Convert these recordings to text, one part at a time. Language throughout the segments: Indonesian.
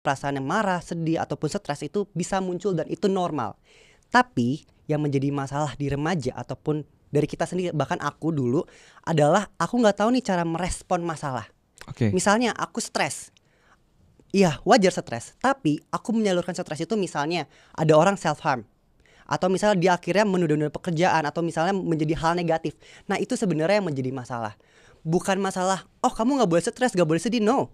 perasaan yang marah, sedih ataupun stres itu bisa muncul dan itu normal. Tapi yang menjadi masalah di remaja ataupun dari kita sendiri, bahkan aku dulu, adalah aku nggak tahu nih cara merespon masalah. Misalnya aku stres, iya wajar stres, tapi aku menyalurkan stres itu misalnya ada orang self harm, atau misalnya dia akhirnya menunda-nunda pekerjaan, atau misalnya menjadi hal negatif. Nah itu sebenarnya yang menjadi masalah. Bukan masalah, oh kamu gak boleh stres, gak boleh sedih, no.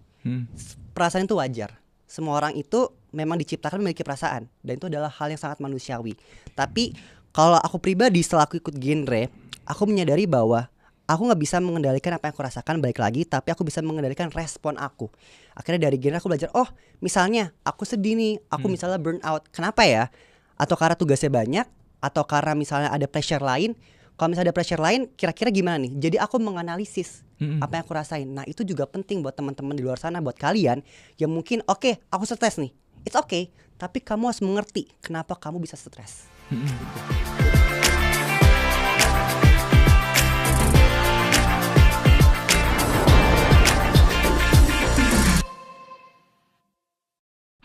Perasaan itu wajar. Semua orang itu memang diciptakan memiliki perasaan, dan itu adalah hal yang sangat manusiawi. Tapi kalau aku pribadi setelah aku ikut genre, aku menyadari bahwa aku gak bisa mengendalikan apa yang aku rasakan, balik lagi, tapi aku bisa mengendalikan respon aku. Akhirnya dari genre aku belajar, oh misalnya aku sedih nih, aku misalnya burn out, kenapa ya? Atau karena tugasnya banyak, atau karena misalnya ada pressure lain. Kalau misalnya ada pressure lain, kira-kira gimana nih? Jadi aku menganalisis apa yang aku rasain. Nah itu juga penting buat teman-teman di luar sana, buat kalian yang mungkin oke, aku stres nih, it's okay, tapi kamu harus mengerti kenapa kamu bisa stres.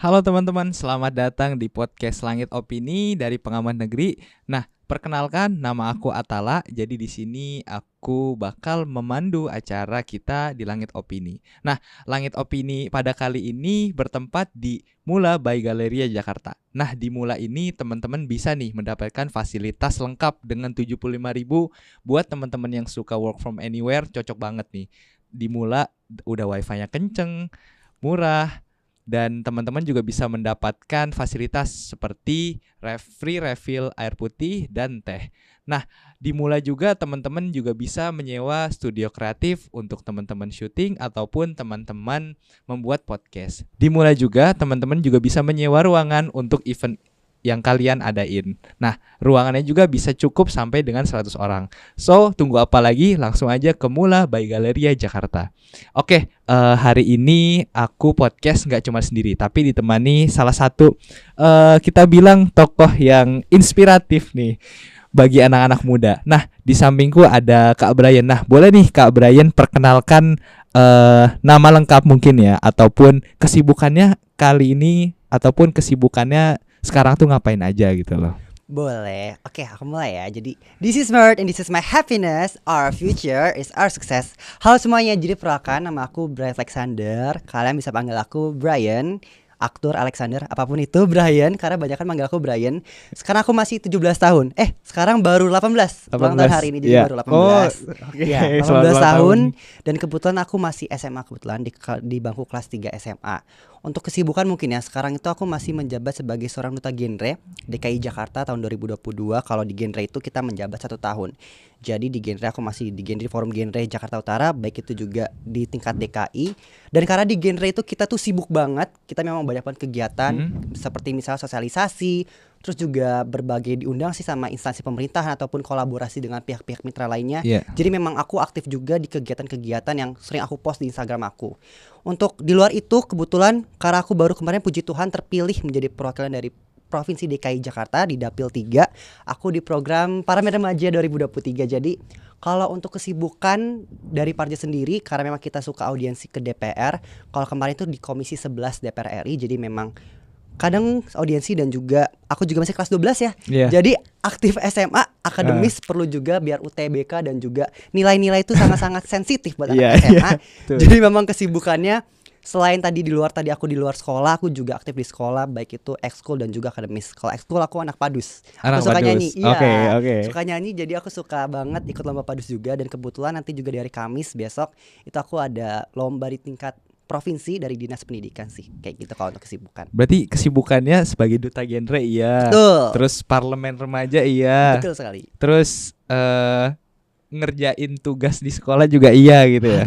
Halo teman-teman, selamat datang di podcast Langit Opini dari Pengamat Negeri. Nah, perkenalkan, nama aku Atala. Jadi di sini aku bakal memandu acara kita di Langit Opini. Nah, Langit Opini pada kali ini bertempat di Mula by Galeria Jakarta. Nah, di Mula ini teman-teman bisa nih mendapatkan fasilitas lengkap dengan 75.000 buat teman-teman yang suka work from anywhere, cocok banget nih. Di Mula udah wifi-nya kenceng, murah, dan teman-teman juga bisa mendapatkan fasilitas seperti free refill air putih dan teh. Nah, di Mula juga teman-teman juga bisa menyewa studio kreatif untuk teman-teman syuting ataupun teman-teman membuat podcast. Di Mula juga teman-teman juga bisa menyewa ruangan untuk event yang kalian adain. Nah, ruangannya juga bisa cukup sampai dengan 100 orang. So, tunggu apa lagi? Langsung aja ke Mula by Galeria Jakarta. Oke, hari ini aku podcast gak cuma sendiri, tapi ditemani salah satu kita bilang tokoh yang inspiratif nih bagi anak-anak muda. Nah, di sampingku ada Kak Brian. Nah, boleh nih Kak Brian perkenalkan nama lengkap mungkin ya, ataupun kesibukannya kali ini, ataupun kesibukannya sekarang tuh ngapain aja gitu loh. Boleh, oke aku mulai ya. Jadi this is my heart and this is my happiness. Our future is our success. Halo semuanya, jadi perkenalkan nama aku Brian Alexander. Kalian bisa panggil aku Brian, aktor Alexander, apapun itu Brian, karena banyak kan manggil aku Brian. Sekarang aku masih 17 tahun. Sekarang baru 18 ulang tahun hari ini, jadi baru 18. Ya, 18 tahun. Dan kebetulan aku masih SMA kebetulan di bangku kelas 3 SMA. Untuk kesibukan mungkin ya, sekarang itu aku masih menjabat sebagai seorang duta genre DKI Jakarta tahun 2022. Kalau di genre itu kita menjabat 1 tahun. Jadi di genre aku masih di genre forum genre Jakarta Utara, baik itu juga di tingkat DKI. Dan karena di genre itu kita tuh sibuk banget, kita memang banyak banget kegiatan seperti misalnya sosialisasi, terus juga berbagai diundang sih sama instansi pemerintahan ataupun kolaborasi dengan pihak-pihak mitra lainnya. Jadi memang aku aktif juga di kegiatan-kegiatan yang sering aku post di Instagram aku. Untuk di luar itu kebetulan karena aku baru kemarin puji Tuhan terpilih menjadi perwakilan dari Provinsi DKI Jakarta di Dapil 3. Aku di program Parlemen Remaja 2023. Jadi kalau untuk kesibukan dari Parja sendiri, karena memang kita suka audiensi ke DPR. Kalau kemarin itu di Komisi 11 DPR RI, jadi memang kadang audiensi dan juga aku juga masih kelas 12 ya. Jadi aktif SMA, akademis perlu juga biar UTBK dan juga nilai-nilai itu sangat-sangat sensitif buat anak SMA. Jadi memang kesibukannya selain tadi aku di luar sekolah, aku juga aktif di sekolah, baik itu ekskul dan juga akademis. Kalau ekskul aku anak padus. Aku suka nyanyi. Suka nyanyi, jadi aku suka banget ikut lomba padus juga. Dan kebetulan nanti juga di hari Kamis besok itu aku ada lomba di tingkat provinsi dari Dinas Pendidikan sih. Kayak gitu kalau untuk kesibukan. Berarti kesibukannya sebagai duta genre iya. Betul. Terus parlemen remaja iya. Betul sekali. Terus ngerjain tugas di sekolah juga iya gitu ya.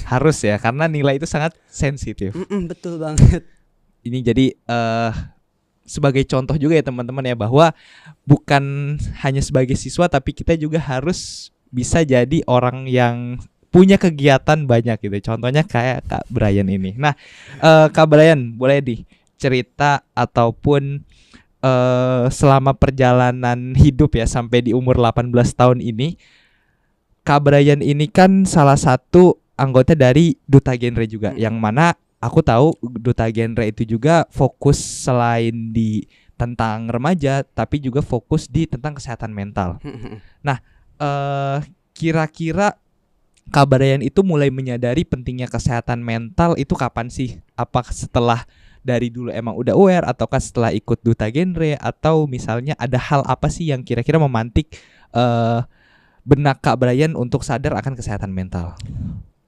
Harus ya, karena nilai itu sangat sensitif. Betul banget. Ini jadi sebagai contoh juga ya teman-teman ya, bahwa bukan hanya sebagai siswa tapi kita juga harus bisa jadi orang yang punya kegiatan banyak gitu. Contohnya kayak Kak Brian ini. Nah, Kak Brian boleh cerita ataupun selama perjalanan hidup ya sampai di umur 18 tahun ini, Kak Brian ini kan salah satu anggota dari Duta Genre juga, yang mana aku tahu duta genre itu juga fokus selain di tentang remaja, tapi juga fokus di tentang kesehatan mental. Nah, kira-kira Kak Brian itu mulai menyadari pentingnya kesehatan mental itu kapan sih? Apa setelah dari dulu emang udah aware, ataukah setelah ikut duta genre, atau misalnya ada hal apa sih yang kira-kira memantik benak Kak Brian untuk sadar akan kesehatan mental?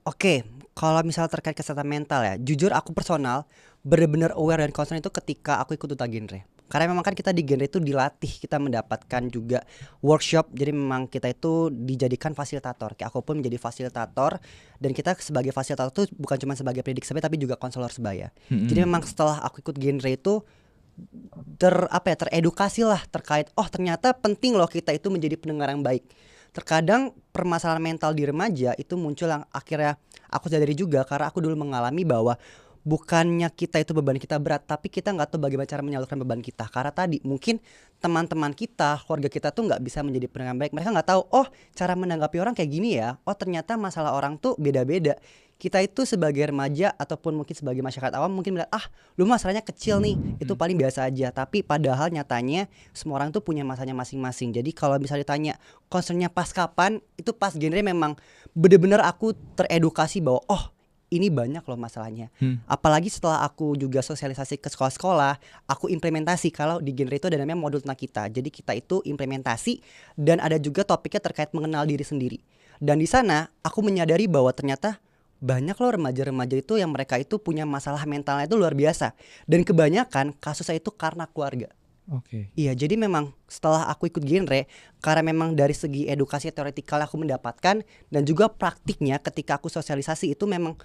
Oke, kalau misalnya terkait kesehatan mental ya, jujur aku personal bener-bener aware dan concern itu ketika aku ikut duta genre. Karena memang kan kita di genre itu dilatih, kita mendapatkan juga workshop. Jadi memang kita itu dijadikan fasilitator. Kayak aku pun menjadi fasilitator, dan kita sebagai fasilitator itu bukan cuma sebagai pendidik sebaya tapi juga konselor sebaya. Jadi memang setelah aku ikut genre itu teredukasi lah terkait ternyata penting loh kita itu menjadi pendengar yang baik. Terkadang permasalahan mental di remaja itu muncul yang akhirnya aku sadari juga karena aku dulu mengalami bahwa bukannya kita itu beban kita berat, tapi kita nggak tahu bagaimana cara menyalurkan beban kita. Karena tadi mungkin teman-teman kita, keluarga kita tuh nggak bisa menjadi pendengar baik. Mereka nggak tahu cara menanggapi orang kayak gini ya. Ternyata masalah orang tuh beda-beda. Kita itu sebagai remaja ataupun mungkin sebagai masyarakat awam mungkin bilang lu masalahnya kecil nih, itu paling biasa aja. Tapi padahal nyatanya semua orang tuh punya masanya masing-masing. Jadi kalau misalnya ditanya concernnya pas kapan, itu pas genre memang bener-bener aku teredukasi bahwa ini banyak loh masalahnya. Apalagi setelah aku juga sosialisasi ke sekolah-sekolah, aku implementasi kalau di genre itu ada namanya modul tentang kita. Jadi kita itu implementasi dan ada juga topiknya terkait mengenal diri sendiri. Dan di sana aku menyadari bahwa ternyata banyak loh remaja-remaja itu yang mereka itu punya masalah mentalnya itu luar biasa. Dan kebanyakan kasusnya itu karena keluarga. Oke. Iya, jadi memang setelah aku ikut genre, karena memang dari segi edukasi teoretikal aku mendapatkan, dan juga praktiknya ketika aku sosialisasi itu memang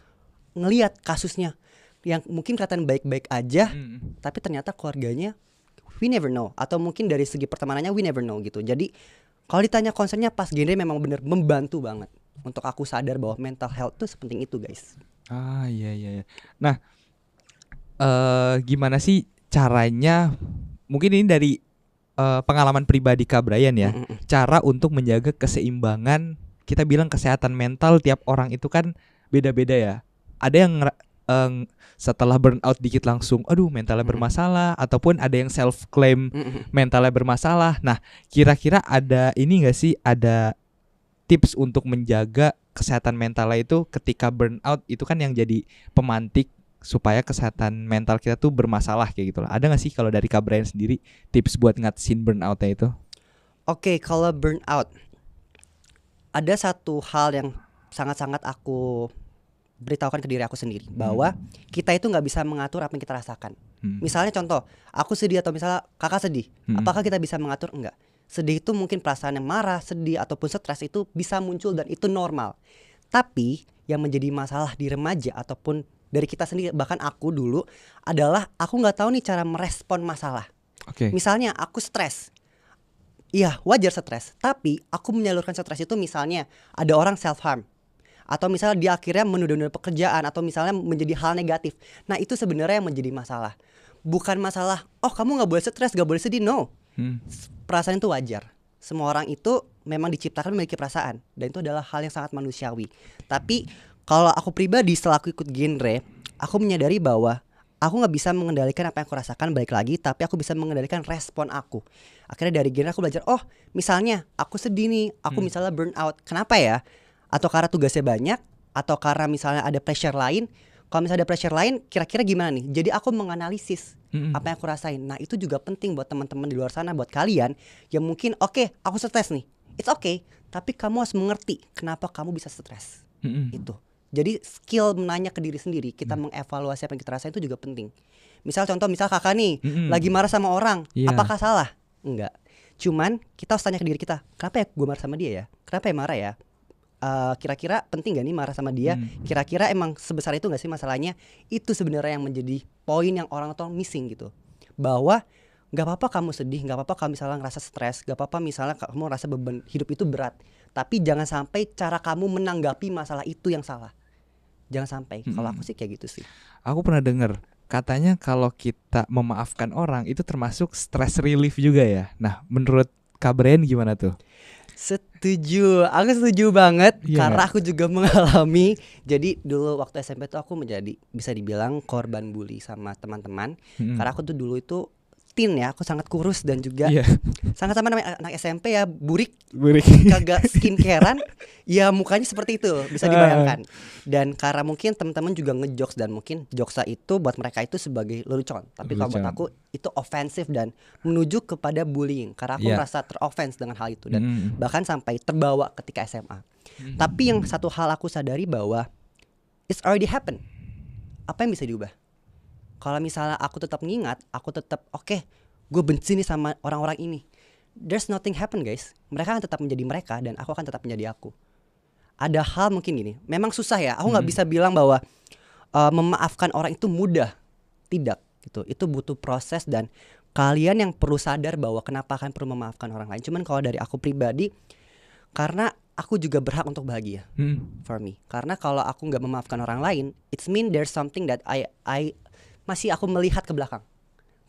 ngelihat kasusnya yang mungkin kelihatan baik-baik aja, tapi ternyata keluarganya we never know, atau mungkin dari segi pertemanannya we never know gitu. Jadi kalau ditanya concernnya pas genre memang bener membantu banget untuk aku sadar bahwa mental health tuh sepenting itu guys. Iya. Nah, gimana sih caranya? Mungkin ini dari pengalaman pribadi Kak Brian ya. Cara untuk menjaga keseimbangan. Kita bilang kesehatan mental tiap orang itu kan beda-beda ya. Ada yang setelah burnout dikit langsung aduh mentalnya bermasalah, ataupun ada yang self claim mentalnya bermasalah. Nah, kira-kira ada ini gak sih, ada tips untuk menjaga kesehatan mentalnya itu ketika burnout itu kan yang jadi pemantik supaya kesehatan mental kita tuh bermasalah kayak gitu lah. Ada gak sih kalau dari Kak Brian sendiri tips buat ngatasin burnoutnya itu? Oke, kalau burnout ada satu hal yang sangat-sangat aku beritahukan ke diri aku sendiri, bahwa kita itu nggak bisa mengatur apa yang kita rasakan. Misalnya contoh, aku sedih atau misalnya kakak sedih, apakah kita bisa mengatur? Enggak. Sedih itu mungkin perasaan yang marah, sedih ataupun stres itu bisa muncul dan itu normal. Tapi yang menjadi masalah di remaja ataupun dari kita sendiri, bahkan aku dulu, adalah aku nggak tahu nih cara merespon masalah. Misalnya aku stres, iya wajar stres, tapi aku menyalurkan stres itu misalnya ada orang self harm, atau misalnya dia akhirnya menunda-nunda pekerjaan, atau misalnya menjadi hal negatif. Nah itu sebenarnya yang menjadi masalah. Bukan masalah kamu gak boleh stres, gak boleh sedih. No, perasaan itu wajar. Semua orang itu memang diciptakan memiliki perasaan, dan itu adalah hal yang sangat manusiawi. Tapi kalau aku pribadi setelah aku ikut genre, aku menyadari bahwa aku gak bisa mengendalikan apa yang aku rasakan, balik lagi, tapi aku bisa mengendalikan respon aku. Akhirnya dari genre aku belajar, misalnya aku sedih nih, aku misalnya burn out. Kenapa ya? Atau karena tugasnya banyak, atau karena misalnya ada pressure lain. Kalau misalnya ada pressure lain, kira-kira gimana nih? Jadi aku menganalisis apa yang aku rasain. Nah itu juga penting buat teman-teman di luar sana, buat kalian yang mungkin aku stres nih, it's okay, tapi kamu harus mengerti kenapa kamu bisa stres. Itu. Jadi skill menanya ke diri sendiri, kita mengevaluasi apa yang kita rasain itu juga penting. Misal kakak nih lagi marah sama orang, apakah salah? Enggak. Cuman kita harus tanya ke diri kita, kenapa ya gue marah sama dia ya? Kenapa ya marah ya? Kira-kira penting gak nih marah sama dia? Kira-kira emang sebesar itu gak sih masalahnya? Itu sebenarnya yang menjadi poin yang orang tuh missing gitu. Bahwa gak apa-apa kamu sedih, gak apa-apa kamu misalnya ngerasa stres, gak apa-apa misalnya kamu ngerasa beban hidup itu berat. Tapi jangan sampai cara kamu menanggapi masalah itu yang salah. Jangan sampai. Kalau aku sih kayak gitu sih. Aku pernah dengar katanya kalau kita memaafkan orang itu termasuk stress relief juga ya. Nah menurut Kak Brian gimana tuh? Setuju, aku setuju banget Iya karena nggak? aku juga mengalami. Jadi dulu waktu SMP tuh aku menjadi bisa dibilang korban bully sama teman-teman. Mm-mm. Karena aku tuh dulu itu teen ya, aku sangat kurus dan juga Iya, sama-sama namanya anak SMP ya, burik, burik. kagak skincarean, ya mukanya seperti itu bisa dibayangkan. Dan karena mungkin teman-teman juga ngejokes dan mungkin jokesnya itu buat mereka itu sebagai lelucon, tapi kalau buat Lelucon. aku itu ofensif dan menuju kepada bullying karena aku Iya. merasa teroffense dengan hal itu dan Mm-mm. bahkan sampai terbawa ketika SMA. Tapi yang satu hal aku sadari bahwa it's already happen. Apa yang bisa diubah? Kalau misalnya aku tetap ngingat, aku tetap oke, gue benci nih sama orang-orang ini. There's nothing happen guys. Mereka akan tetap menjadi mereka dan aku akan tetap menjadi aku. Ada hal mungkin gini, memang susah ya. Aku nggak bisa bilang bahwa memaafkan orang itu mudah. Tidak gitu. Itu butuh proses dan kalian yang perlu sadar bahwa kenapa kalian perlu memaafkan orang lain. Cuman kalau dari aku pribadi, karena aku juga berhak untuk bahagia. For me. Karena kalau aku nggak memaafkan orang lain, it's mean there's something that I masih aku melihat ke belakang.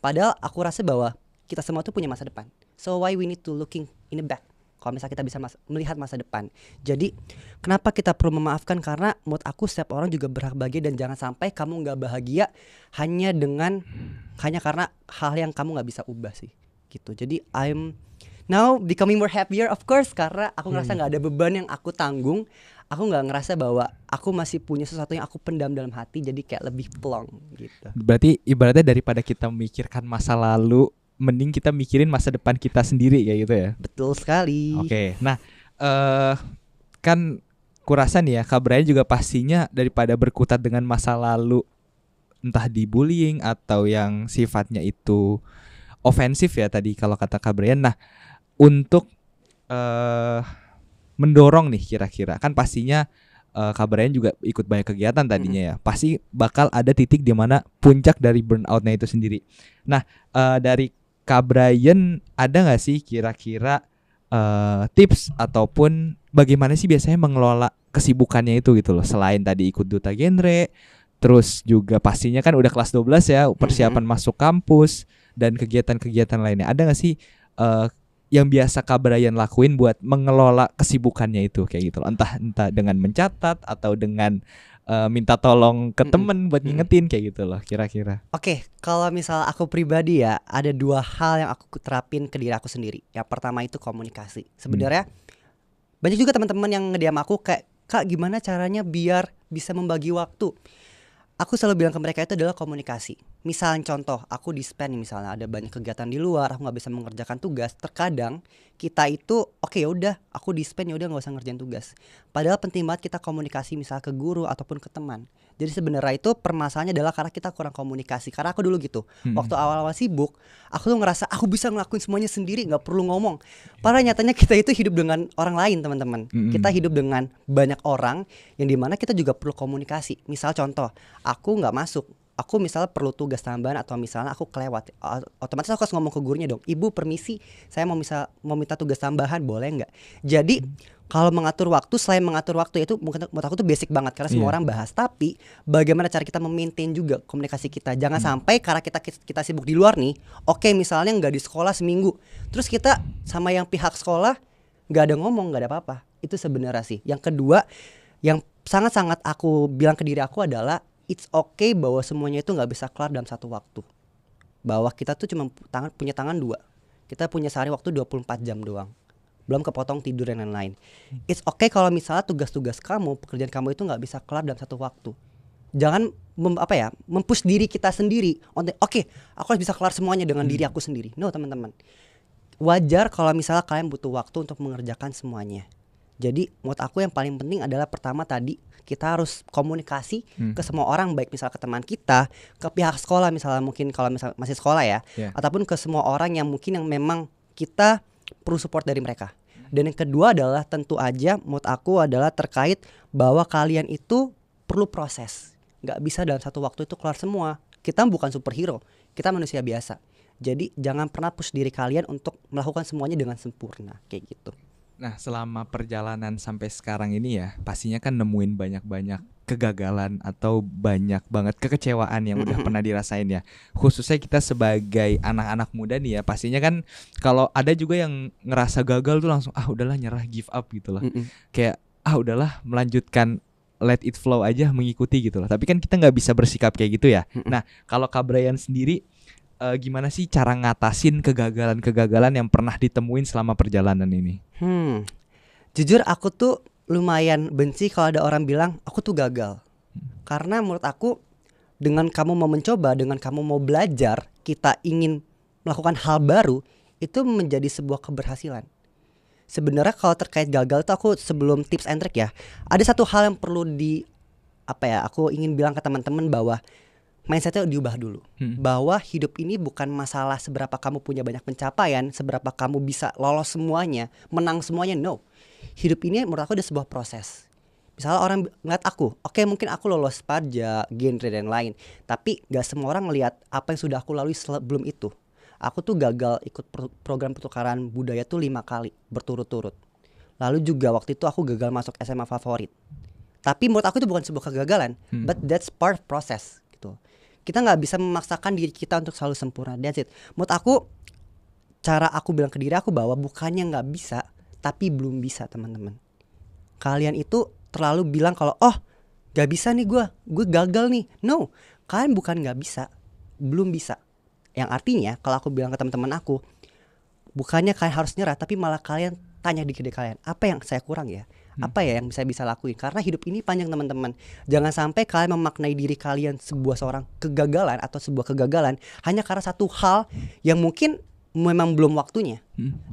Padahal aku rasa bahwa kita semua tuh punya masa depan. So why we need to looking in the back? Kalau misalnya kita bisa melihat masa depan. Jadi kenapa kita perlu memaafkan? Karena menurut aku setiap orang juga berhak bahagia dan jangan sampai kamu nggak bahagia hanya karena hal yang kamu nggak bisa ubah sih. Gitu. Jadi I'm now becoming more happier of course karena aku ngerasa nggak ada beban yang aku tanggung. Aku nggak ngerasa bahwa aku masih punya sesuatu yang aku pendam dalam hati, jadi kayak lebih plong gitu. Berarti ibaratnya daripada kita memikirkan masa lalu, mending kita mikirin masa depan kita sendiri kayak gitu ya. Betul sekali. Oke. Nah, kan kurasa nih ya, Kak Brian juga pastinya daripada berkutat dengan masa lalu, entah di bullying atau yang sifatnya itu ofensif ya tadi kalau kata Kak Brian. Nah, untuk mendorong nih kira-kira, kan pastinya Kak Brian juga ikut banyak kegiatan tadinya ya. Pasti bakal ada titik di mana puncak dari burnoutnya itu sendiri. Nah, dari Kak Brian ada nggak sih kira-kira tips ataupun bagaimana sih biasanya mengelola kesibukannya itu gitu loh, selain tadi ikut duta genre, terus juga pastinya kan udah kelas 12 ya, persiapan masuk kampus dan kegiatan-kegiatan lainnya. Ada nggak sih yang biasa Kak Brian lakuin buat mengelola kesibukannya itu kayak gitu loh, entah dengan mencatat atau dengan minta tolong ke temen buat ngingetin kayak gitu loh kira-kira. Oke, kalau misal aku pribadi ya, ada dua hal yang aku terapin ke diri aku sendiri. Yang pertama itu komunikasi. Sebenarnya banyak juga teman-teman yang nge-DM aku kayak, Kak gimana caranya biar bisa membagi waktu. Aku selalu bilang ke mereka itu adalah komunikasi. Misalnya contoh, aku di spend misalnya ada banyak kegiatan di luar, aku nggak bisa mengerjakan tugas. Terkadang kita itu oke ya udah, aku di spend ya udah nggak usah ngerjain tugas. Padahal penting banget kita komunikasi misalnya ke guru ataupun ke teman. Jadi sebenarnya itu permasalahannya adalah karena kita kurang komunikasi. Karena aku dulu gitu, waktu awal-awal sibuk, aku tuh ngerasa aku bisa ngelakuin semuanya sendiri, nggak perlu ngomong. Padahal nyatanya kita itu hidup dengan orang lain teman-teman. Kita hidup dengan banyak orang yang dimana kita juga perlu komunikasi. Misal contoh, aku nggak masuk, aku misalnya perlu tugas tambahan atau misalnya aku kelewat, otomatis aku harus ngomong ke gurunya dong, Ibu permisi, saya mau minta tugas tambahan, boleh nggak? Jadi kalau mengatur waktu, selain mengatur waktu itu mungkin menurut aku tuh basic banget karena semua orang bahas. Tapi bagaimana cara kita memaintain juga komunikasi kita. Jangan sampai karena kita sibuk di luar nih, oke misalnya nggak di sekolah seminggu, terus kita sama yang pihak sekolah nggak ada ngomong, nggak ada apa-apa. Itu sebenarnya sih. Yang kedua, yang sangat-sangat aku bilang ke diri aku adalah it's okay bahwa semuanya itu nggak bisa kelar dalam satu waktu. Bahwa kita tuh cuma punya tangan dua. Kita punya sehari waktu 24 jam doang. Belum kepotong tidur dan lain-lain. It's okay kalau misalnya tugas-tugas kamu, pekerjaan kamu itu nggak bisa kelar dalam satu waktu. Jangan mempush diri kita sendiri. Oke, aku harus bisa kelar semuanya dengan diri aku sendiri. No teman-teman. Wajar kalau misalnya kalian butuh waktu untuk mengerjakan semuanya. Jadi menurut aku yang paling penting adalah pertama tadi kita harus komunikasi ke semua orang, baik misalnya ke teman kita, ke pihak sekolah misalnya, mungkin kalau misalnya masih sekolah ya, ataupun ke semua orang yang mungkin yang memang kita perlu support dari mereka. Dan yang kedua adalah tentu aja menurut aku adalah terkait bahwa kalian itu perlu proses. Gak bisa dalam satu waktu itu kelar semua. Kita bukan superhero, kita manusia biasa. Jadi jangan pernah push diri kalian untuk melakukan semuanya dengan sempurna kayak gitu. Nah, selama perjalanan sampai sekarang ini ya, pastinya kan nemuin banyak-banyak kegagalan atau banyak banget kekecewaan yang udah pernah dirasain ya. Khususnya kita sebagai anak-anak muda nih ya, pastinya kan kalau ada juga yang ngerasa gagal tuh langsung udahlah nyerah, give up gitu loh. Kayak udahlah melanjutkan, let it flow aja, mengikuti gitu loh. Tapi kan kita nggak bisa bersikap kayak gitu ya. Nah, kalau Kak Brian sendiri gimana sih cara ngatasin kegagalan-kegagalan yang pernah ditemuin selama perjalanan ini? Jujur aku tuh lumayan benci kalau ada orang bilang aku tuh gagal. Karena menurut aku dengan kamu mau mencoba, dengan kamu mau belajar, kita ingin melakukan hal baru, itu menjadi sebuah keberhasilan. Sebenarnya kalau terkait gagal tuh aku sebelum tips and trick ya, ada satu hal yang perlu aku ingin bilang ke teman-teman bahwa mindsetnya diubah dulu. Bahwa hidup ini bukan masalah seberapa kamu punya banyak pencapaian, seberapa kamu bisa lolos semuanya, menang semuanya, no. Hidup ini menurut aku ada sebuah proses. Misalnya orang ngeliat aku, oke, mungkin aku lolos pajak, genre dan lain, tapi gak semua orang ngeliat apa yang sudah aku lalui sebelum itu. Aku tuh gagal ikut program pertukaran budaya tuh 5 kali berturut-turut. Lalu juga waktu itu aku gagal masuk SMA favorit. Tapi menurut aku itu bukan sebuah kegagalan, but that's part of process gitu. Kita nggak bisa memaksakan diri kita untuk selalu sempurna. That's it. Menurut aku, cara aku bilang ke diri aku bahwa bukannya nggak bisa, tapi belum bisa, teman-teman. Kalian itu terlalu bilang kalau nggak bisa nih gue gagal nih. No, kalian bukan nggak bisa, belum bisa. Yang artinya kalau aku bilang ke teman-teman aku, bukannya kalian harus nyerah, tapi malah kalian tanya di diri kalian, apa yang saya kurang ya? Apa ya yang saya bisa lakuin? Karena hidup ini panjang, teman-teman. Jangan sampai kalian memaknai diri kalian seorang kegagalan atau sebuah kegagalan hanya karena satu hal yang mungkin memang belum waktunya.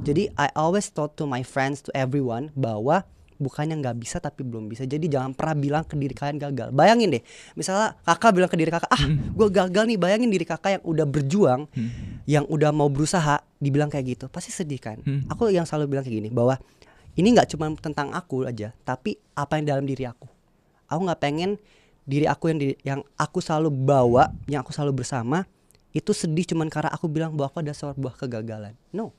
Jadi I always told to my friends, to everyone, bahwa bukannya nggak bisa tapi belum bisa. Jadi jangan pernah bilang ke diri kalian gagal. Bayangin deh, misalnya kakak bilang ke diri kakak, gue gagal nih. Bayangin diri kakak yang udah berjuang, yang udah mau berusaha, dibilang kayak gitu, pasti sedih kan. Aku yang selalu bilang kayak gini, bahwa ini nggak cuma tentang aku aja, tapi apa yang dalam diri aku. Aku nggak pengen diri aku yang aku selalu bawa, yang aku selalu bersama, itu sedih cuman karena aku bilang bahwa aku ada sebuah kegagalan. No,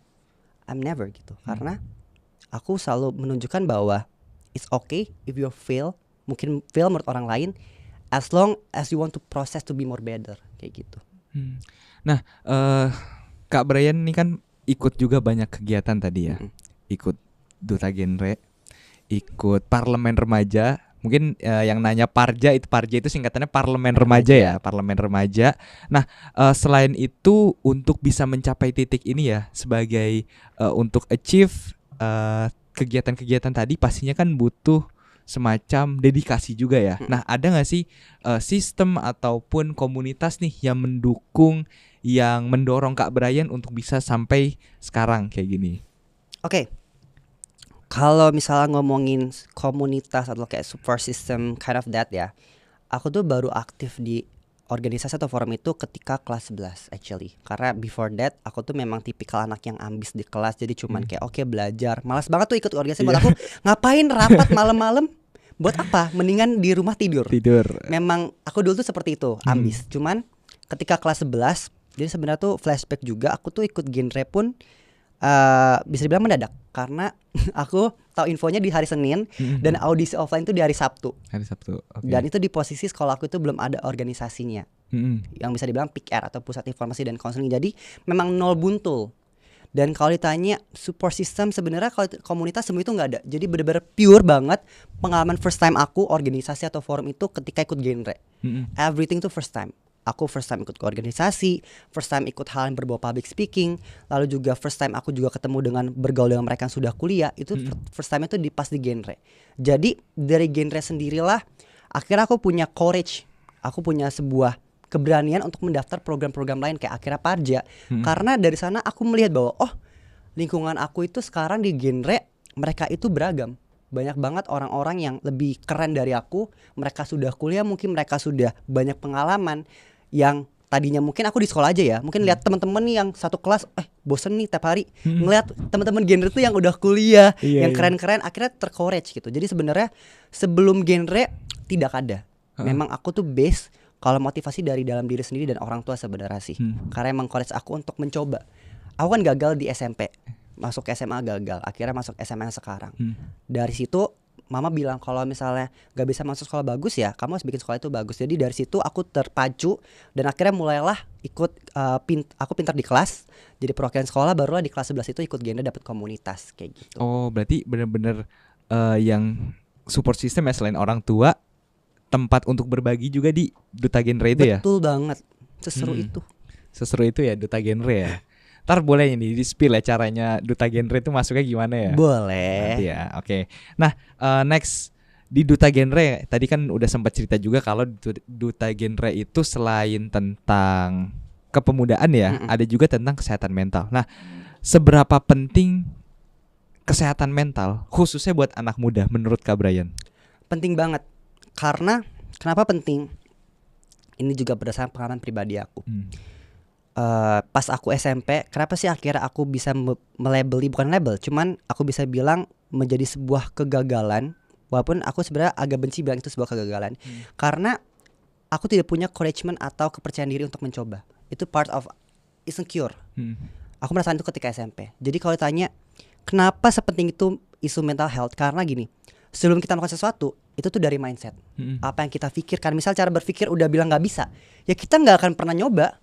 I'm never gitu. Karena aku selalu menunjukkan bahwa it's okay if you fail. Mungkin fail menurut orang lain, as long as you want to process to be more better, kayak gitu. Nah, Kak Brian ini kan ikut juga banyak kegiatan tadi ya. Ikut Duta Genre, ikut Parlemen Remaja. Mungkin yang nanya Parja itu singkatannya Parlemen Remaja ya, Parlemen Remaja. Nah, selain itu untuk bisa mencapai titik ini ya, sebagai untuk achieve kegiatan-kegiatan tadi pastinya kan butuh semacam dedikasi juga ya. Nah, ada nggak sih sistem ataupun komunitas nih yang mendukung, yang mendorong Kak Brian untuk bisa sampai sekarang kayak gini? Oke. Kalau misalnya ngomongin komunitas atau kayak support system kind of that ya, aku tuh baru aktif di organisasi atau forum itu ketika kelas 11 actually. Karena before that aku tuh memang tipikal anak yang ambis di kelas. Jadi cuman kayak oke, belajar. Malas banget tuh ikut organisasi. Buat aku ngapain rapat malam-malam? Buat apa? Mendingan di rumah tidur. Memang aku dulu tuh seperti itu, ambis. Cuman ketika kelas 11, jadi sebenarnya tuh flashback juga, aku tuh ikut genre pun bisa dibilang mendadak. Karena aku tahu infonya di hari Senin dan audisi offline itu di hari Sabtu. Okay. Dan itu di posisi sekolah aku itu belum ada organisasinya, yang bisa dibilang PR atau pusat informasi dan konseling. Jadi memang nol buntul. Dan kalau ditanya support system, sebenarnya kalau komunitas semua itu nggak ada. Jadi benar-benar pure banget pengalaman first time aku organisasi atau forum itu ketika ikut genre. Everything tuh first time. Aku first time ikut ke organisasi, first time ikut hal yang berbau public speaking, lalu juga first time aku juga ketemu dengan bergaul dengan mereka yang sudah kuliah. Itu first time itu pas di genre. Jadi dari genre sendirilah akhirnya aku punya courage, aku punya sebuah keberanian untuk mendaftar program-program lain kayak akhirnya Parja. Karena dari sana aku melihat bahwa lingkungan aku itu sekarang di genre mereka itu beragam. Banyak banget orang-orang yang lebih keren dari aku. Mereka sudah kuliah, mungkin mereka sudah banyak pengalaman. Yang tadinya mungkin aku di sekolah aja ya, mungkin lihat teman-teman nih yang satu kelas bosen nih tiap hari ngeliat teman-teman genre tuh yang udah kuliah, yang keren-keren, akhirnya tercourage gitu. Jadi sebenarnya sebelum genre tidak ada. Memang aku tuh base kalau motivasi dari dalam diri sendiri dan orang tua sebenarnya sih. Karena emang courage aku untuk mencoba. Aku kan gagal di SMP. masuk SMA gagal, akhirnya masuk SMA yang sekarang. Hmm. Dari situ mama bilang kalau misalnya gak bisa masuk sekolah bagus ya kamu harus bikin sekolah itu bagus. Jadi dari situ aku terpacu dan akhirnya mulailah ikut aku pintar di kelas, jadi perwakilan sekolah, barulah di kelas 11 itu ikut Genda dapat komunitas kayak gitu. Oh, berarti bener-bener yang support system ya, selain orang tua, tempat untuk berbagi juga di Duta Genre itu ya. Betul banget, seseru itu. Seseru itu ya Duta Genre ya. Ntar boleh ini di spill ya caranya Duta Genre itu masuknya gimana ya? Boleh. Nanti ya, oke. Nah, next di Duta Genre tadi kan udah sempat cerita juga kalau Duta Genre itu selain tentang kepemudaan ya, ada juga tentang kesehatan mental. Nah, seberapa penting kesehatan mental khususnya buat anak muda menurut Kak Brian? Penting banget. Karena kenapa penting? Ini juga berdasarkan pengalaman pribadi aku. Pas aku SMP, kenapa sih akhirnya aku bisa melabeli, bukan label, cuman aku bisa bilang menjadi sebuah kegagalan. Walaupun aku sebenarnya agak benci bilang itu sebuah kegagalan, karena aku tidak punya encouragement atau kepercayaan diri untuk mencoba. Itu part of insecure. Aku merasakan itu ketika SMP. Jadi kalau ditanya kenapa sepenting itu isu mental health, karena gini, sebelum kita melakukan sesuatu itu tuh dari mindset. Apa yang kita pikirkan, misal cara berpikir udah bilang gak bisa, ya kita gak akan pernah nyoba.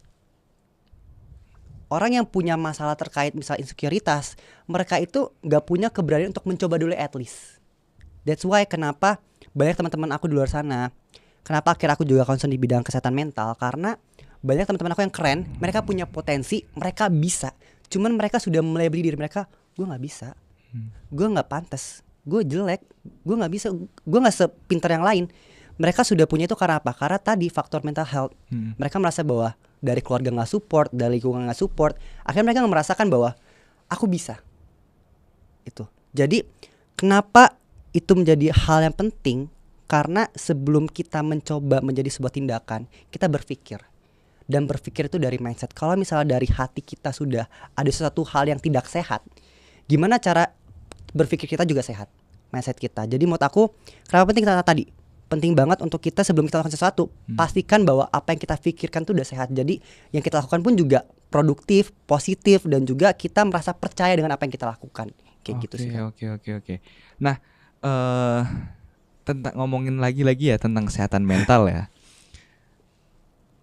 Orang yang punya masalah terkait misal insekuritas, mereka itu gak punya keberanian untuk mencoba dulu at least. That's why kenapa banyak teman-teman aku di luar sana, kenapa akhirnya aku juga concern di bidang kesehatan mental, karena banyak teman-teman aku yang keren, mereka punya potensi, mereka bisa, cuman mereka sudah melabeli diri mereka, gue gak bisa, gue gak pantas, gue jelek, gue gak bisa, gue gak sepintar yang lain. Mereka sudah punya itu karena apa? Karena tadi faktor mental health. Mereka merasa bahwa dari keluarga gak support, dari lingkungan gak support, akhirnya mereka merasakan bahwa aku bisa. Itu. Jadi kenapa itu menjadi hal yang penting? Karena sebelum kita mencoba menjadi sebuah tindakan, kita berpikir. Dan berpikir itu dari mindset. Kalau misalnya dari hati kita sudah ada sesuatu hal yang tidak sehat, gimana cara berpikir kita juga sehat, mindset kita. Jadi menurut aku, kenapa penting tadi? Penting banget untuk kita sebelum kita lakukan sesuatu, pastikan bahwa apa yang kita pikirkan itu udah sehat. Jadi yang kita lakukan pun juga produktif, positif, dan juga kita merasa percaya dengan apa yang kita lakukan. Kayak gitu sih. Oke. Nah, tentang ngomongin lagi ya tentang kesehatan mental ya.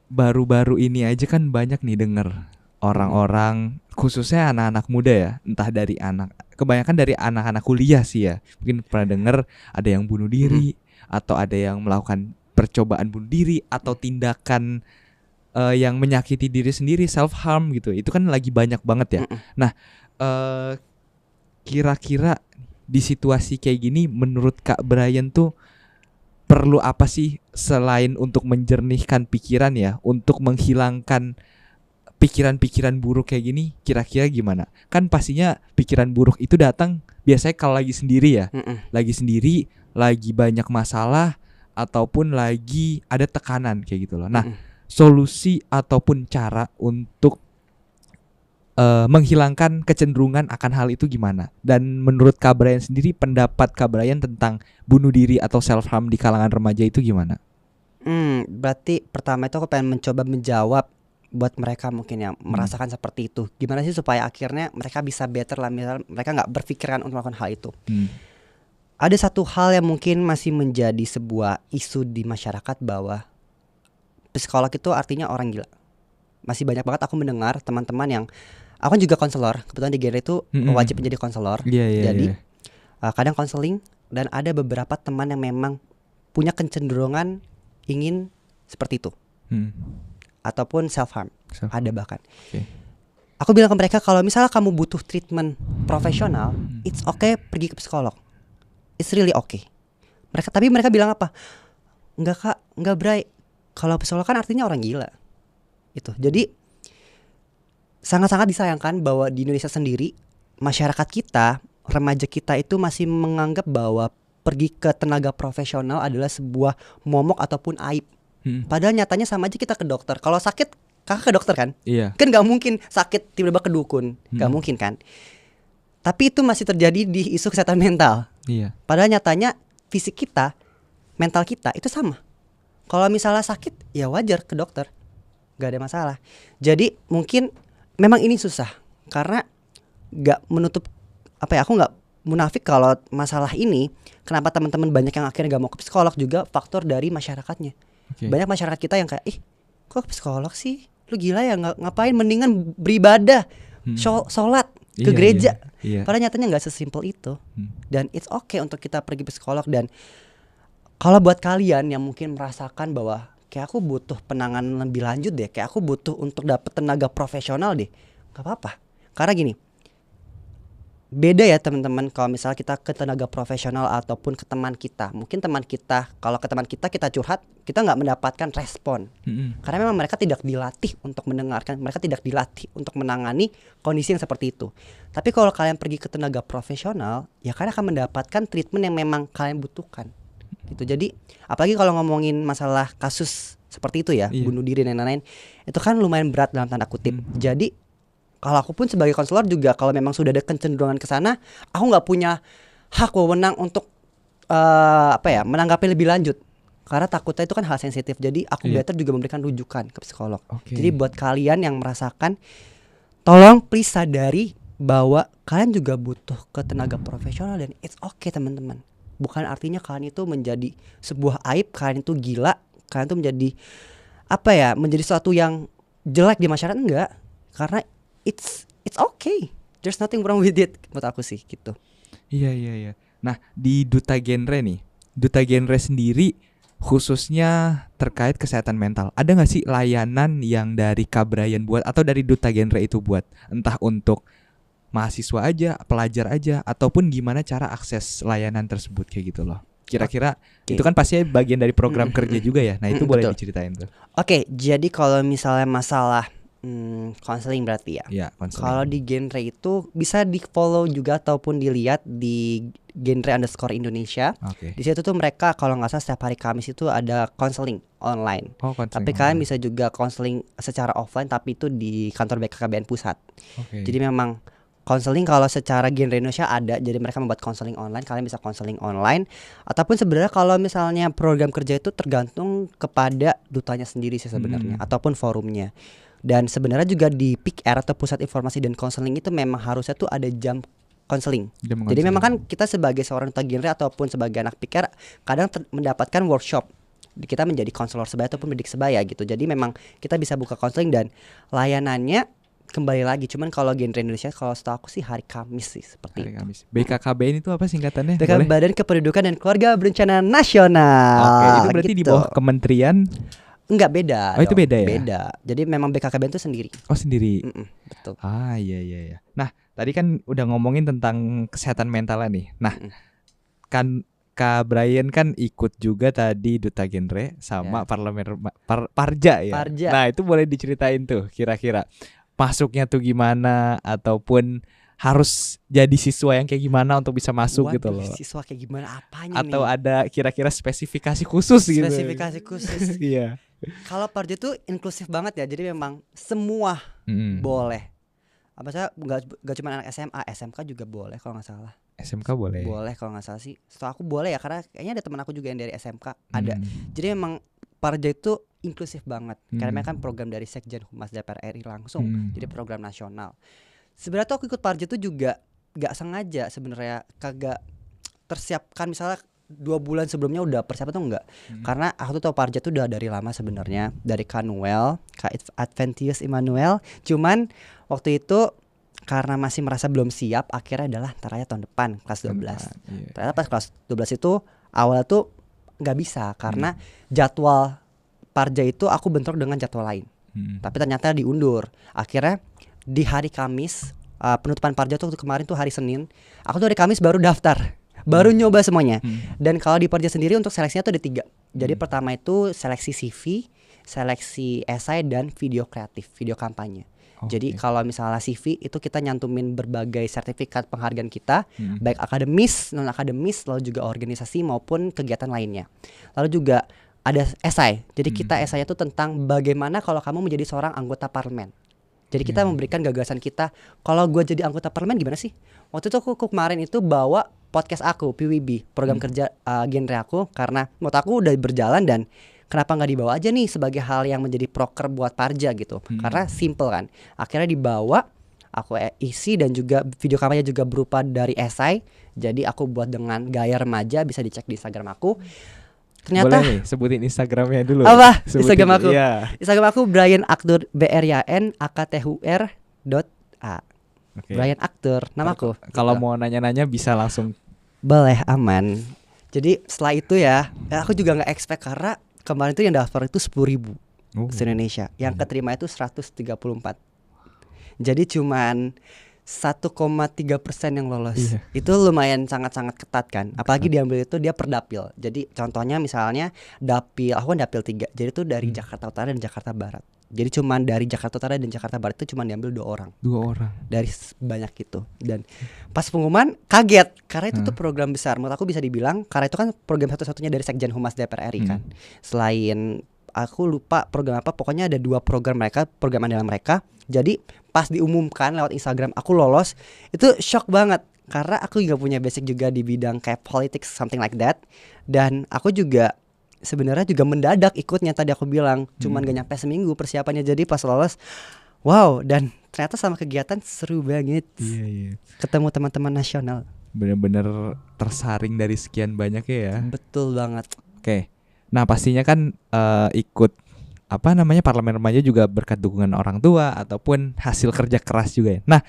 Baru-baru ini aja kan banyak nih denger orang-orang, khususnya anak-anak muda ya, entah dari kebanyakan dari anak-anak kuliah sih ya. Mungkin pernah denger ada yang bunuh diri, atau ada yang melakukan percobaan bunuh diri, atau tindakan yang menyakiti diri sendiri, self harm gitu. Itu kan lagi banyak banget ya. Nah, kira-kira di situasi kayak gini menurut Kak Brian tuh perlu apa sih selain untuk menjernihkan pikiran ya, untuk menghilangkan pikiran-pikiran buruk kayak gini, kira-kira gimana? Kan pastinya pikiran buruk itu datang biasanya kalau lagi sendiri ya. Lagi sendiri, lagi banyak masalah, ataupun lagi ada tekanan kayak gitu loh. Nah, solusi ataupun cara untuk menghilangkan kecenderungan akan hal itu gimana? Dan menurut Kak Brian sendiri, pendapat Kak Brian tentang bunuh diri atau self harm di kalangan remaja itu gimana? Berarti pertama itu aku pengen mencoba menjawab buat mereka mungkin yang merasakan seperti itu. Gimana sih supaya akhirnya mereka bisa better lah, misal mereka gak berpikiran untuk melakukan hal itu. Ada satu hal yang mungkin masih menjadi sebuah isu di masyarakat, bahwa psikolog itu artinya orang gila. Masih banyak banget aku mendengar teman-teman yang, aku kan juga konselor, kebetulan di Genre itu wajib menjadi konselor. Jadi kadang konseling, dan ada beberapa teman yang memang punya kecenderungan ingin seperti itu, ataupun self harm. Ada bahkan. Aku bilang ke mereka, kalau misalnya kamu butuh treatment profesional, it's okay pergi ke psikolog. It's really okay. Tapi mereka bilang apa? Enggak Kak, enggak Bray. Kalau psikolog kan artinya orang gila. Itu. Jadi sangat-sangat disayangkan bahwa di Indonesia sendiri, masyarakat kita, remaja kita itu masih menganggap bahwa pergi ke tenaga profesional adalah sebuah momok ataupun aib. Padahal nyatanya sama aja kita ke dokter. Kalau sakit, kakak ke dokter kan? Iya. Kan gak mungkin sakit tiba-tiba ke dukun. Gak mungkin kan? Tapi itu masih terjadi di isu kesehatan mental. Iya. Padahal nyatanya fisik kita, mental kita itu sama. Kalau misalnya sakit, ya wajar ke dokter, gak ada masalah. Jadi mungkin memang ini susah, karena nggak menutup aku nggak munafik kalau masalah ini kenapa teman-teman banyak yang akhirnya nggak mau ke psikolog juga faktor dari masyarakatnya. Banyak masyarakat kita yang kayak kok ke psikolog sih, lu gila ya, ngapain, mendingan beribadah, sholat ke gereja. Padahal nyatanya nggak sesimpel itu. Dan it's okay untuk kita pergi psikolog. Dan kalau buat kalian yang mungkin merasakan bahwa kayak aku butuh penanganan lebih lanjut deh, kayak aku butuh untuk dapet tenaga profesional deh, gak apa-apa. Karena gini, beda ya teman-teman kalau misalnya kita ke tenaga profesional ataupun ke teman kita. Mungkin teman kita, kalau ke teman kita curhat, kita nggak mendapatkan respon. Karena memang mereka tidak dilatih untuk mendengarkan, mereka tidak dilatih untuk menangani kondisi yang seperti itu. Tapi kalau kalian pergi ke tenaga profesional, ya kalian akan mendapatkan treatment yang memang kalian butuhkan. Gitu. Jadi apalagi kalau ngomongin masalah kasus seperti itu ya, bunuh diri dan lain-lain, itu kan lumayan berat dalam tanda kutip. Jadi kalau aku pun sebagai konselor juga, kalau memang sudah ada kecenderungan ke sana, aku nggak punya hak wewenang untuk menanggapi lebih lanjut. Karena takutnya itu kan hal sensitif. Jadi aku better juga memberikan rujukan ke psikolog. Jadi buat kalian yang merasakan, tolong please sadari bahwa kalian juga butuh ke tenaga profesional. Dan it's okay teman-teman. Bukan artinya kalian itu menjadi sebuah aib, kalian itu gila, kalian itu menjadi menjadi sesuatu yang jelek di masyarakat. Enggak. Karena it's okay. There's nothing wrong with it menurut aku sih gitu. Iya. Nah, di Duta Genre nih, Duta Genre sendiri khususnya terkait kesehatan mental, ada nggak sih layanan yang dari Kak Brian buat atau dari Duta Genre itu buat, entah untuk mahasiswa aja, pelajar aja, ataupun gimana cara akses layanan tersebut kayak gitu loh? Kira-kira itu kan pasti bagian dari program kerja juga ya. Nah itu boleh diceritain tuh. Oke, jadi kalau misalnya masalah counseling berarti ya. Iya, kalau di genre itu bisa di follow juga ataupun dilihat di genre_Indonesia. Di situ tuh mereka kalau nggak salah setiap hari Kamis itu ada counseling online. Tapi kalian bisa juga counseling secara offline, tapi itu di kantor BKKBN pusat. Jadi memang counseling kalau secara genre Indonesia ada, jadi mereka membuat counseling online. Kalian bisa counseling online. Ataupun sebenarnya kalau misalnya program kerja itu tergantung kepada dutanya sendiri sih sebenarnya, ataupun forumnya. Dan sebenarnya juga di PIKR atau Pusat Informasi dan Konseling itu memang harusnya tuh ada jam konseling. Jadi memang kan kita sebagai seorang duta genre ataupun sebagai anak PIKR kadang mendapatkan workshop. Kita menjadi konselor sebaya ataupun pendidik sebaya gitu. Jadi memang kita bisa buka konseling dan layanannya kembali lagi. Cuman kalau genre Indonesia kalau setahu aku sih hari Kamis sih seperti itu. BKKBN itu apa singkatannya? Badan Kependudukan dan Keluarga Berencana Nasional. Itu berarti gitu. di bawah kementerian. Enggak, beda. Oh, itu beda ya? Beda. Jadi memang BKKBN itu sendiri. Oh, sendiri. Betul. Iya. Nah, tadi kan udah ngomongin tentang kesehatan mentalnya nih. Nah, kan Kak Brian kan ikut juga tadi Duta Genre sama Parlemen Parja ya. Parja. Nah, itu boleh diceritain tuh kira-kira masuknya tuh gimana, ataupun harus jadi siswa yang kayak gimana untuk bisa masuk. Gitu loh. Siswa kayak gimana apanya atau nih? Ada kira-kira spesifikasi khusus gitu. Spesifikasi khusus. Iya. Kalau Parja itu inklusif banget ya. Jadi memang semua boleh. Apa saya nggak cuma anak SMA, SMK juga boleh kalau nggak salah. SMK boleh. Boleh kalau nggak salah sih. Setahu aku boleh ya, karena kayaknya ada teman aku juga yang dari SMK ada. Jadi memang Parja itu inklusif banget. Karena kan program dari Sekjen Humas DPR RI langsung. Jadi program nasional. Sebenarnya tuh aku ikut Parja itu juga nggak sengaja sebenarnya, kagak tersiapkan. Misalnya 2 bulan sebelumnya udah persiapan tuh enggak. Karena aku tuh tahu Parja tuh udah dari lama sebenarnya, dari Kanuel, Kak Adventius Immanuel. Cuman waktu itu karena masih merasa belum siap, akhirnya adalah ntar aja tahun depan kelas 12. Ternyata pas kelas 12 itu awalnya tuh nggak bisa karena jadwal Parja itu aku bentrok dengan jadwal lain. Tapi ternyata diundur. Akhirnya di hari Kamis, penutupan Parja tuh kemarin tuh hari Senin, aku tuh hari Kamis baru daftar. Baru nyoba semuanya. Dan kalau di Parja sendiri untuk seleksinya tuh ada 3. Jadi pertama itu seleksi CV, seleksi esai, dan video kreatif, video kampanye. Jadi kalau misalnya CV itu kita nyantumin berbagai sertifikat penghargaan kita, baik akademis, non akademis, lalu juga organisasi maupun kegiatan lainnya. Lalu juga ada esai. Jadi kita esainya tuh tentang bagaimana kalau kamu menjadi seorang anggota parlemen. Jadi kita memberikan gagasan kita, kalau gue jadi anggota parlemen gimana sih? Waktu itu aku kemarin itu bawa podcast aku, PWB, program kerja genre aku, karena menurut aku udah berjalan dan kenapa nggak dibawa aja nih sebagai hal yang menjadi proker buat Parja gitu. Karena simple kan. Akhirnya dibawa, aku isi, dan juga video kampanye juga berupa dari esai. Jadi aku buat dengan gaya remaja, bisa dicek di Instagram aku. Ternyata Boleh nih sebutin Instagramnya dulu. apa Sebutin, Instagram aku? Iya. Instagram aku Brian Aktur, BRYAN AKTHUR.A. Oke. Brian Aktur, namaku. Kalau Gitu. mau nanya-nanya bisa langsung. Boleh, aman. Jadi setelah itu ya aku juga nggak expect, karena kemarin itu yang daftar itu 10.000 se-Indonesia. Yang keterima itu 134. Jadi cuman 1,3% yang lolos. Iya. Itu lumayan sangat-sangat ketat kan. Apalagi diambil itu dia per dapil. Jadi contohnya misalnya dapil, aku kan dapil 3. Jadi itu dari Jakarta Utara dan Jakarta Barat. Jadi cuman dari Jakarta Utara dan Jakarta Barat itu cuman diambil 2 orang. 2 orang. Dari banyak itu. Dan pas pengumuman kaget, karena itu tuh program besar. Menurut aku bisa dibilang, karena itu kan program satu-satunya dari Sekjen Humas DPR RI kan. Selain, aku lupa program apa, pokoknya ada 2 program mereka, program andalan mereka. Jadi pas diumumkan lewat Instagram aku lolos, itu shock banget. Karena aku juga punya basic juga di bidang kayak politics, something like that. Dan aku juga sebenarnya juga mendadak ikutnya, tadi aku bilang cuman gak nyampe seminggu persiapannya. Jadi pas lolos, wow, dan ternyata sama kegiatan seru banget. Iya. Ketemu teman-teman nasional. Bener-bener tersaring dari sekian banyak ya. Betul banget. Oke. Nah, pastinya kan ikut parlemen remaja juga berkat dukungan orang tua ataupun hasil kerja keras juga ya. Nah,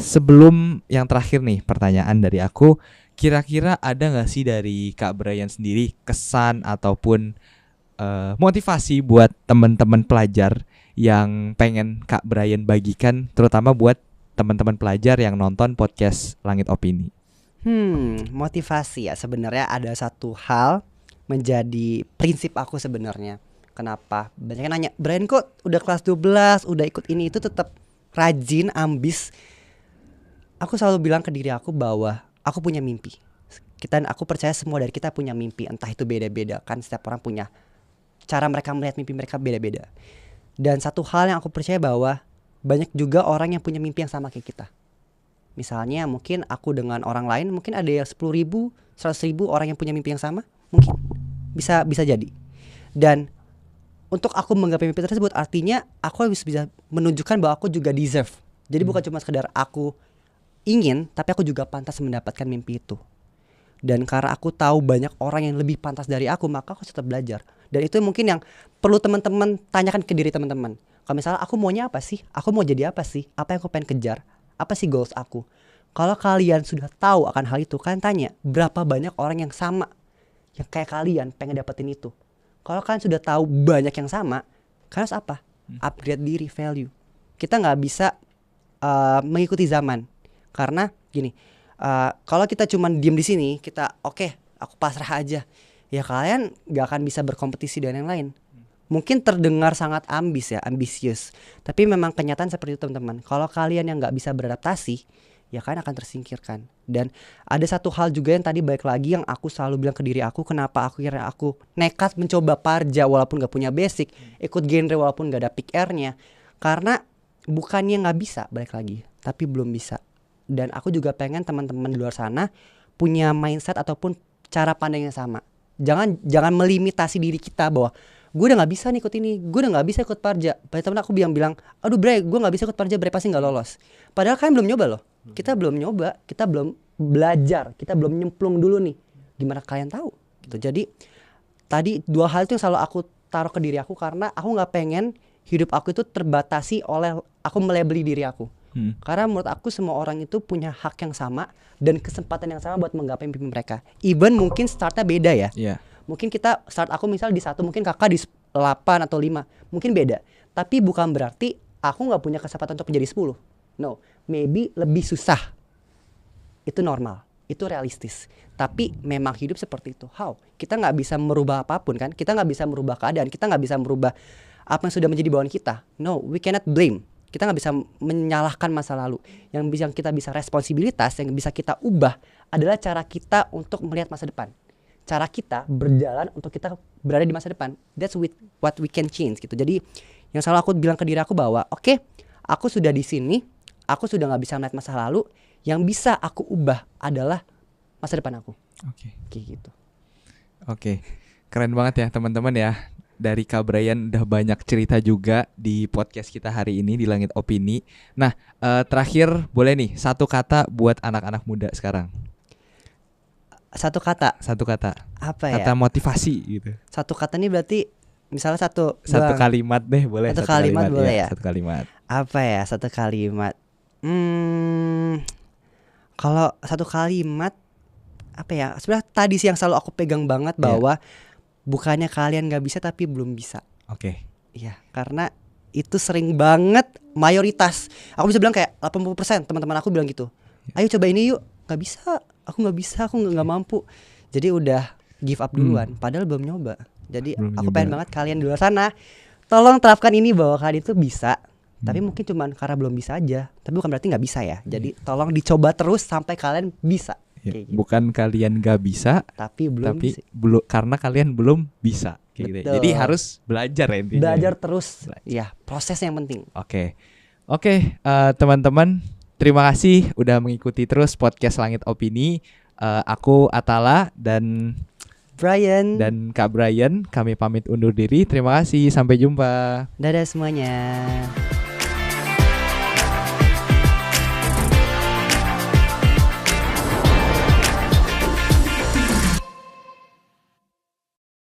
sebelum yang terakhir nih, pertanyaan dari aku, kira-kira ada nggak sih dari Kak Brian sendiri kesan ataupun motivasi buat teman-teman pelajar yang pengen Kak Brian bagikan, terutama buat teman-teman pelajar yang nonton podcast Langit Opini? Motivasi ya, sebenarnya ada satu hal menjadi prinsip aku sebenarnya. Kenapa? Banyak yang nanya, Brian kok udah kelas 12, udah ikut ini itu tetap rajin, ambis. Aku selalu bilang ke diri aku bahwa aku punya mimpi. Aku percaya semua dari kita punya mimpi, entah itu beda-beda kan, setiap orang punya cara mereka melihat mimpi mereka beda-beda. Dan satu hal yang aku percaya bahwa banyak juga orang yang punya mimpi yang sama kayak kita. Misalnya mungkin aku dengan orang lain, mungkin ada yang 10.000, 100.000 orang yang punya mimpi yang sama, mungkin bisa jadi. Dan untuk aku menggapai mimpi tersebut, artinya aku harus bisa menunjukkan bahwa aku juga deserve. Jadi bukan cuma sekedar aku ingin, tapi aku juga pantas mendapatkan mimpi itu. Dan karena aku tahu banyak orang yang lebih pantas dari aku, maka aku tetap belajar. Dan itu mungkin yang perlu teman-teman tanyakan ke diri teman-teman. Kalau misalnya aku maunya apa sih? Aku mau jadi apa sih? Apa yang aku pengen kejar? Apa sih goals aku? Kalau kalian sudah tahu akan hal itu, kalian tanya berapa banyak orang yang sama, yang kayak kalian pengen dapetin itu. Kalau kalian sudah tahu banyak yang sama, kalian harus apa? Upgrade diri, value. Kita nggak bisa mengikuti zaman. Karena gini, kalau kita cuma diem di sini, kita oke, aku pasrah aja. Ya kalian nggak akan bisa berkompetisi dengan yang lain. Mungkin terdengar sangat ambisius. Tapi memang kenyataan seperti itu teman-teman. Kalau kalian yang nggak bisa beradaptasi, ya kalian akan tersingkirkan. Dan ada satu hal juga yang tadi balik lagi yang aku selalu bilang ke diri aku, kenapa akhirnya aku nekat mencoba Parja walaupun gak punya basic, ikut genre walaupun gak ada pick R-nya. Karena bukannya gak bisa, balik lagi, tapi belum bisa. Dan aku juga pengen teman-teman di luar sana punya mindset ataupun cara pandang yang sama. Jangan melimitasi diri kita bahwa gue udah gak bisa nih ikut ini, gue udah gak bisa ikut Parja. Banyak temen aku bilang, aduh Bre, gue gak bisa ikut Parja, Bre pasti gak lolos. Padahal kalian belum nyoba loh. Kita belum nyoba, kita belum belajar, kita belum nyemplung dulu nih. Gimana kalian tahu? Gitu. Jadi tadi 2 hal itu yang selalu aku taruh ke diri aku, karena aku gak pengen hidup aku itu terbatasi oleh aku melabeli diri aku. Karena menurut aku semua orang itu punya hak yang sama dan kesempatan yang sama buat menggapai mimpi mereka. Even mungkin startnya beda ya. Mungkin kita start aku misal di 1, mungkin kakak di 8 atau 5, mungkin beda. Tapi bukan berarti aku gak punya kesempatan untuk menjadi 10. No, maybe lebih susah. Itu normal, itu realistis. Tapi memang hidup seperti itu. How? Kita gak bisa merubah apapun kan. Kita gak bisa merubah keadaan. Kita gak bisa merubah apa yang sudah menjadi bawaan kita. No, we cannot blame. Kita gak bisa menyalahkan masa lalu. Yang kita bisa responsibilitas, yang bisa kita ubah adalah cara kita untuk melihat masa depan. Cara kita berjalan untuk kita berada di masa depan. That's what we can change gitu. Jadi yang selalu aku bilang ke diri aku bahwa oke, aku sudah di sini, aku sudah gak bisa melihat masa lalu. Yang bisa aku ubah adalah masa depan aku. Oke. Kayak gitu. Oke. Keren banget ya teman-teman ya. dari Kak Brian udah banyak cerita juga di podcast kita hari ini di Langit Opini. Nah, terakhir boleh nih satu kata buat anak-anak muda sekarang. Satu kata. Satu kata. Apa ya? Kata motivasi gitu. Satu kata nih berarti misalnya satu doang. Kalimat deh boleh. Satu kalimat boleh ya? Satu kalimat. Apa ya? Satu kalimat. Kalau satu kalimat apa ya? Sebenarnya tadi sih yang selalu aku pegang banget bahwa bukannya kalian gak bisa tapi belum bisa. Oke. Iya, karena itu sering banget mayoritas. Aku bisa bilang kayak 80% teman-teman aku bilang gitu. Ayo coba ini yuk. Gak bisa, aku gak mampu. Jadi udah give up duluan, padahal belum nyoba. Jadi aku pengen banget kalian di luar sana, tolong terapkan ini bahwa kalian itu bisa. Tapi mungkin cuman karena belum bisa aja. Tapi bukan berarti gak bisa ya. Jadi tolong dicoba terus sampai kalian bisa. Gitu. Bukan kalian gak bisa, tapi karena kalian belum bisa. Gitu. Jadi harus belajar ya intinya. Belajar terus. Ya, proses yang penting. Oke, teman-teman, terima kasih udah mengikuti terus podcast Langit Opini. Aku Atala dan Brian dan Kak Brian, kami pamit undur diri. Terima kasih, sampai jumpa. Dadah semuanya.